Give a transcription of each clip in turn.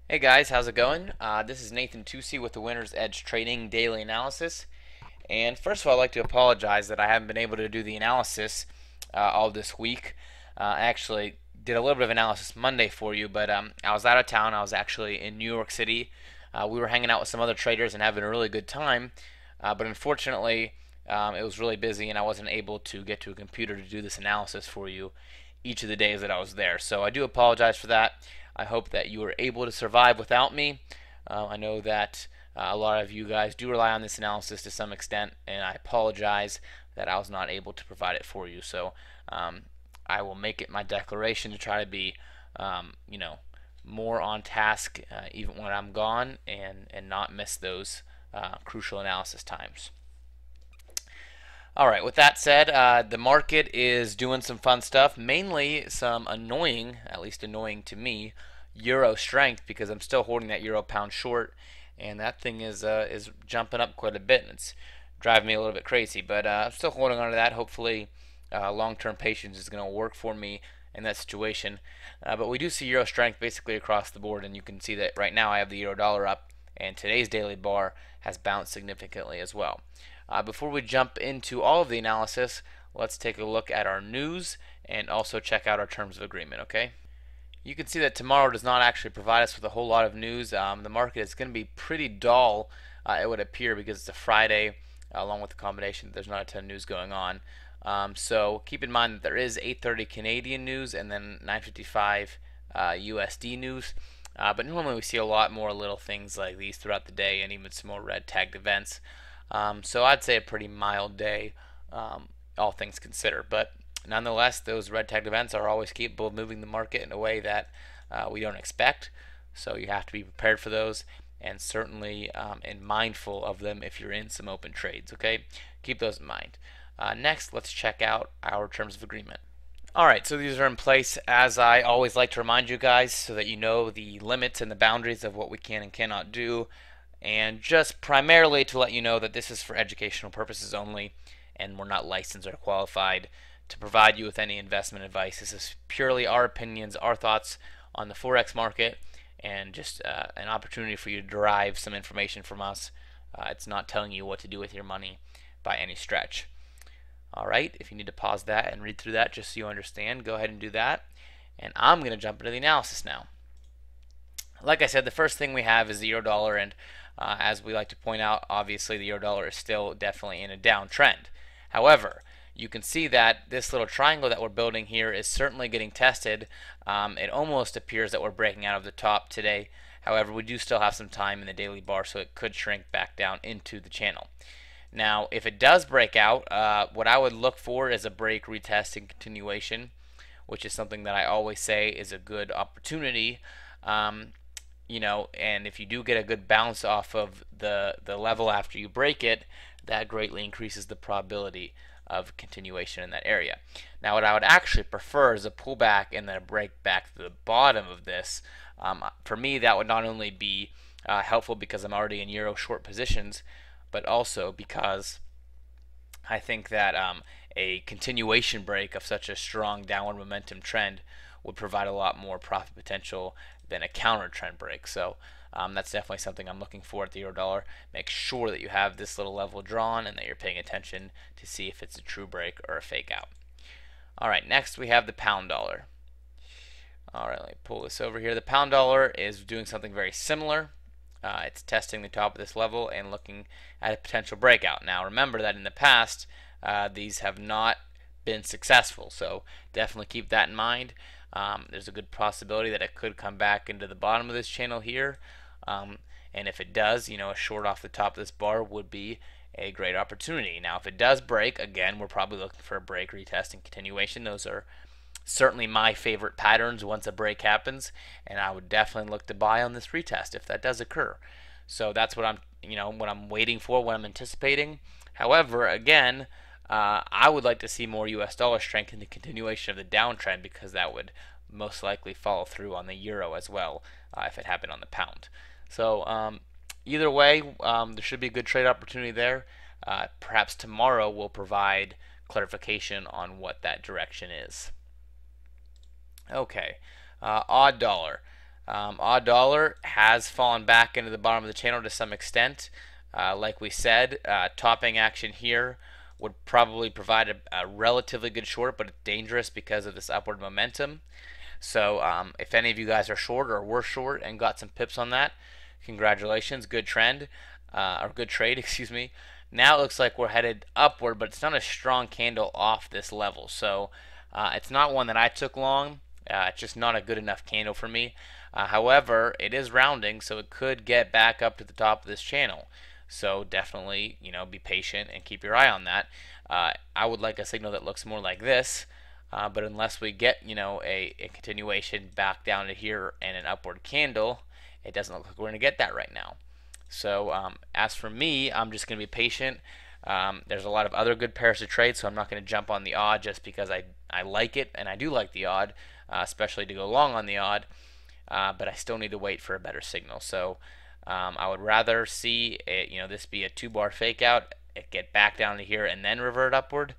Hey guys, how's it going? This is Nathan Tusi with the Winner's Edge Trading Daily Analysis. And first of all, I'd like to apologize that I haven't been able to do the analysis all this week. I actually did a little bit of analysis Monday for you, but I was out of town. I was actually in New York City. We were hanging out with some other traders and having a really good time. But unfortunately, it was really busy and I wasn't able to get to a computer to do this analysis for you each of the days that I was there. So I do apologize for that. I hope that you were able to survive without me. I know that a lot of you guys do rely on this analysis to some extent, and I apologize that I was not able to provide it for you. So I will make it my declaration to try to be, more on task even when I'm gone, and not miss those crucial analysis times. All right, with that said, the market is doing some fun stuff, mainly some annoying, at least annoying to me, euro strength because I'm still holding that euro pound short, and that thing is jumping up quite a bit, and it's driving me a little bit crazy. But I'm still holding on to that. Hopefully, long-term patience is going to work for me in that situation. But we do see euro strength basically across the board, and you can see that right now I have the euro dollar up, and today's daily bar has bounced significantly as well. Before we jump into all of the analysis, let's take a look at our news and also check out our terms of agreement, okay? You can see that tomorrow does not actually provide us with a whole lot of news. The market is going to be pretty dull, it would appear, because it's a Friday, along with the combination. There's not a ton of news going on. So keep in mind that there is 8:30 Canadian news and then 9:55 USD news. But normally we see a lot more little things like these throughout the day, and even some more red tagged events. So I'd say a pretty mild day, all things considered. But nonetheless, those red tagged events are always capable of moving the market in a way that we don't expect. So you have to be prepared for those, and certainly and mindful of them if you're in some open trades. Okay, keep those in mind. Next, let's check out our terms of agreement. Alright, so these are in place as I always like to remind you guys so that you know the limits and the boundaries of what we can and cannot do, and just primarily to let you know that this is for educational purposes only, and we're not licensed or qualified to provide you with any investment advice. This is purely our opinions, our thoughts on the Forex market, and just an opportunity for you to derive some information from us. It's not telling you what to do with your money by any stretch. Alright, if you need to pause that and read through that just so you understand, go ahead and do that. And I'm going to jump into the analysis now. Like I said, the first thing we have is the euro dollar, and as we like to point out, obviously the euro dollar is still definitely in a downtrend. However, you can see that this little triangle that we're building here is certainly getting tested. It almost appears that we're breaking out of the top today. However, we do still have some time in the daily bar, so it could shrink back down into the channel. Now, if it does break out, what I would look for is a break, retest, and continuation, which is something that I always say is a good opportunity. And if you do get a good bounce off of the level after you break it, that greatly increases the probability of continuation in that area. Now, what I would actually prefer is a pullback and then a break back to the bottom of this. For me, that would not only be helpful because I'm already in euro short positions, but also because I think that a continuation break of such a strong downward momentum trend would provide a lot more profit potential than a counter trend break. So that's definitely something I'm looking for at the euro dollar. Make sure that you have this little level drawn and that you're paying attention to see if it's a true break or a fake out. All right, next we have the pound dollar. All right, let me pull this over here. The pound dollar is doing something very similar. It's testing the top of this level and looking at a potential breakout. Now remember that in the past these have not been successful, so definitely keep that in mind. There's a good possibility that it could come back into the bottom of this channel here, and if it does, a short off the top of this bar would be a great opportunity. Now if it does break, again, we're probably looking for a break, retest, and continuation. Those are certainly my favorite patterns once a break happens, and I would definitely look to buy on this retest if that does occur. So that's what I'm waiting for, what I'm anticipating. However, again, I would like to see more US dollar strength in the continuation of the downtrend because that would most likely follow through on the euro as well if it happened on the pound. So either way, there should be a good trade opportunity there. Perhaps tomorrow will provide clarification on what that direction is. Okay, odd dollar. Odd dollar has fallen back into the bottom of the channel to some extent. Like we said, topping action here would probably provide a relatively good short, but it's dangerous because of this upward momentum. So if any of you guys are short or were short and got some pips on that, congratulations, good trend, or good trade, excuse me. Now it looks like we're headed upward, but it's not a strong candle off this level. So it's not one that I took long. It's just not a good enough candle for me. However, it is rounding, so it could get back up to the top of this channel. So definitely, be patient and keep your eye on that. I would like a signal that looks more like this. But unless we get, a continuation back down to here and an upward candle, it doesn't look like we're going to get that right now. So as for me, I'm just going to be patient. There's a lot of other good pairs to trade, so I'm not going to jump on the odd just because I like it, and I do like the odd, especially to go long on the odd. But I still need to wait for a better signal. So I would rather see this be a 2-bar fake out, it get back down to here, and then revert upward.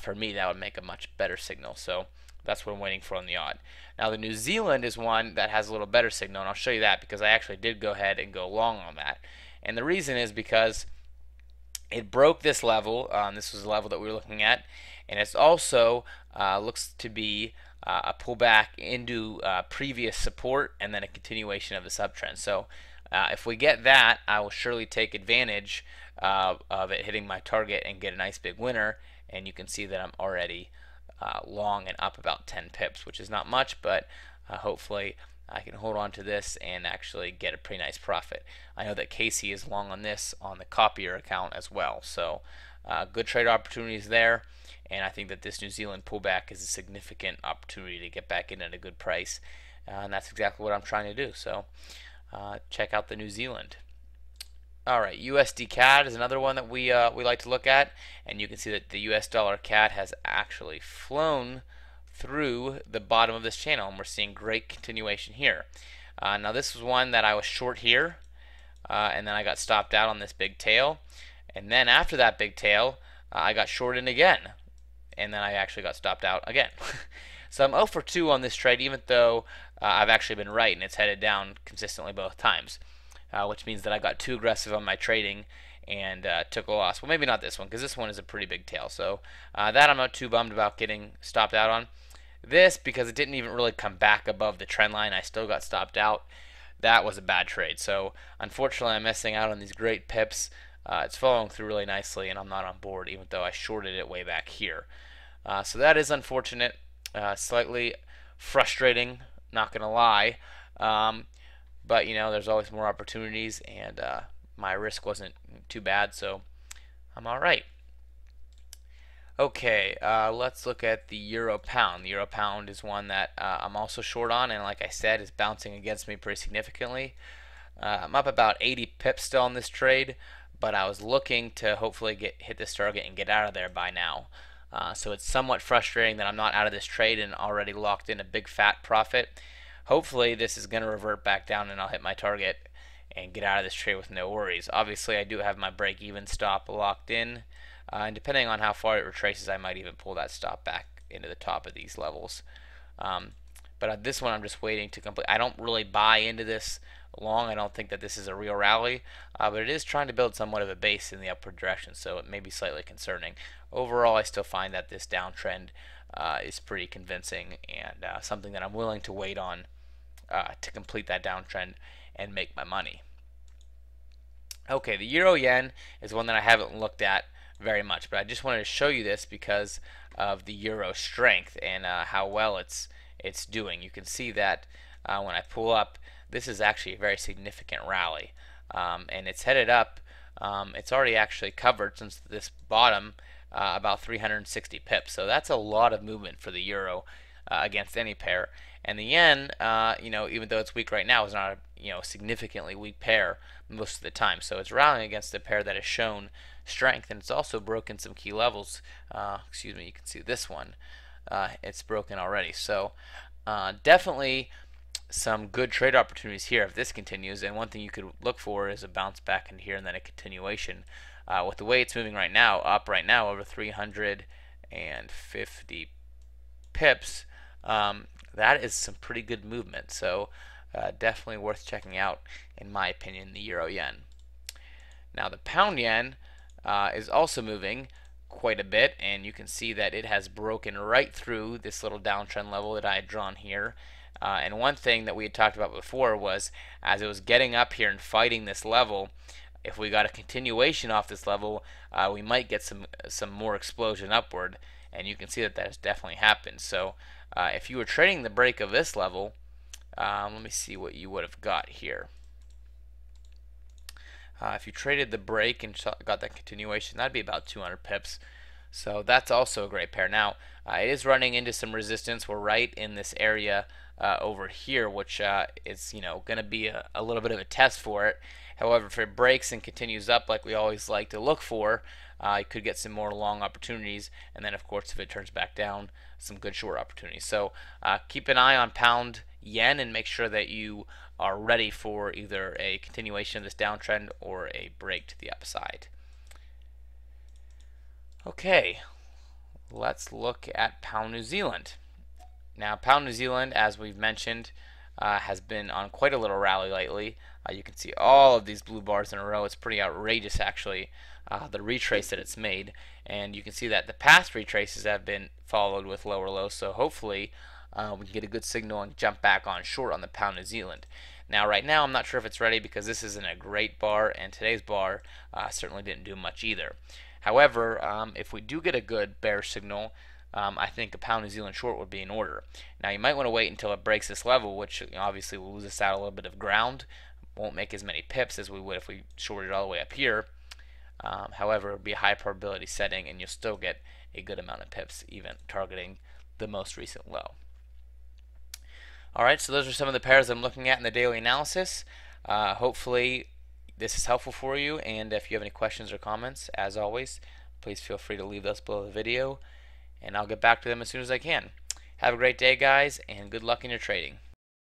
For me, that would make a much better signal. So that's what I'm waiting for on the odd. Now the New Zealand is one that has a little better signal, and I'll show you that because I actually did go ahead and go long on that. And the reason is because it broke this level. This was the level that we were looking at, and it's also looks to be a pullback into previous support and then a continuation of the subtrend. So if we get that, I will surely take advantage of it hitting my target and get a nice big winner. And you can see that I'm already long and up about 10 pips, which is not much, but hopefully I can hold on to this and actually get a pretty nice profit. I know that Casey is long on this on the copier account as well, so good trade opportunities there. And I think that this New Zealand pullback is a significant opportunity to get back in at a good price, and that's exactly what I'm trying to do. So check out the New Zealand. All right, USDCAD is another one that we like to look at, and you can see that the US dollar CAD has actually flown through the bottom of this channel, and we're seeing great continuation here. Now this was one that I was short here, and then I got stopped out on this big tail, and then after that big tail, I got shorted again, and then I actually got stopped out again. So I'm 0 for 2 on this trade, even though I've actually been right, and it's headed down consistently both times. Which means that I got too aggressive on my trading and took a loss. Well, maybe not this one, because this one is a pretty big tail. So that I'm not too bummed about getting stopped out on. This, because it didn't even really come back above the trend line, I still got stopped out. That was a bad trade. So unfortunately, I'm missing out on these great pips. It's following through really nicely, and I'm not on board, even though I shorted it way back here. So that is unfortunate, slightly frustrating, not going to lie. But there's always more opportunities, and my risk wasn't too bad, so I'm all right. Okay, let's look at the Euro Pound. The Euro Pound is one that I'm also short on, and like I said, is bouncing against me pretty significantly. I'm up about 80 pips still on this trade, but I was looking to hopefully hit this target and get out of there by now. So it's somewhat frustrating that I'm not out of this trade and already locked in a big fat profit. Hopefully this is going to revert back down and I'll hit my target and get out of this trade with no worries. Obviously I do have my break-even stop locked in, and depending on how far it retraces, I might even pull that stop back into the top of these levels. But this one I'm just waiting to complete. I don't really buy into this long. I don't think that this is a real rally, but it is trying to build somewhat of a base in the upward direction, so it may be slightly concerning. Overall, I still find that this downtrend is pretty convincing and something that I'm willing to wait on to complete that downtrend and make my money. Okay, the Euro Yen is one that I haven't looked at very much, but I just wanted to show you this because of the Euro strength and how well it's doing. You can see that when I pull up, this is actually a very significant rally, and it's headed up. It's already actually covered since this bottom about 360 pips, so that's a lot of movement for the euro against any pair. And the yen, even though it's weak right now, is not a significantly weak pair most of the time. So it's rallying against a pair that has shown strength, and it's also broken some key levels. Excuse me, you can see this one. It's broken already. So definitely some good trade opportunities here if this continues. And one thing you could look for is a bounce back in here and then a continuation. With the way it's moving right now, up right now over 350 pips, that is some pretty good movement. So definitely worth checking out, in my opinion, the euro yen. Now the pound yen is also moving quite a bit, and you can see that it has broken right through this little downtrend level that I had drawn here. And one thing that we had talked about before was, as it was getting up here and fighting this level, if we got a continuation off this level, we might get some more explosion upward, and you can see that that has definitely happened. So if you were trading the break of this level, let me see what you would have got here. If you traded the break and got that continuation, that'd be about 200 pips. So that's also a great pair. Now, it is running into some resistance. We're right in this area over here, which is going to be a little bit of a test for it. However, if it breaks and continues up like we always like to look for, you could get some more long opportunities. And then, of course, if it turns back down, some good short opportunities. So keep an eye on pound yen and make sure that you are ready for either a continuation of this downtrend or a break to the upside. Okay, let's look at pound New Zealand. Now, pound New Zealand, as we've mentioned, has been on quite a little rally lately. You can see all of these blue bars in a row. It's pretty outrageous, actually, the retrace that it's made. And you can see that the past retraces have been followed with lower lows. So hopefully we can get a good signal and jump back on short on the pound New Zealand. Now, right now, I'm not sure if it's ready because this isn't a great bar, and today's bar certainly didn't do much either. However, if we do get a good bear signal, I think a pound New Zealand short would be in order. Now, you might want to wait until it breaks this level, which obviously will lose us out a little bit of ground. Won't make as many pips as we would if we shorted all the way up here. However, it would be a high probability setting, and you'll still get a good amount of pips, even targeting the most recent low. Alright, so those are some of the pairs I'm looking at in the daily analysis. Hopefully this is helpful for you, and if you have any questions or comments, as always, please feel free to leave those below the video, and I'll get back to them as soon as I can. Have a great day, guys, and good luck in your trading.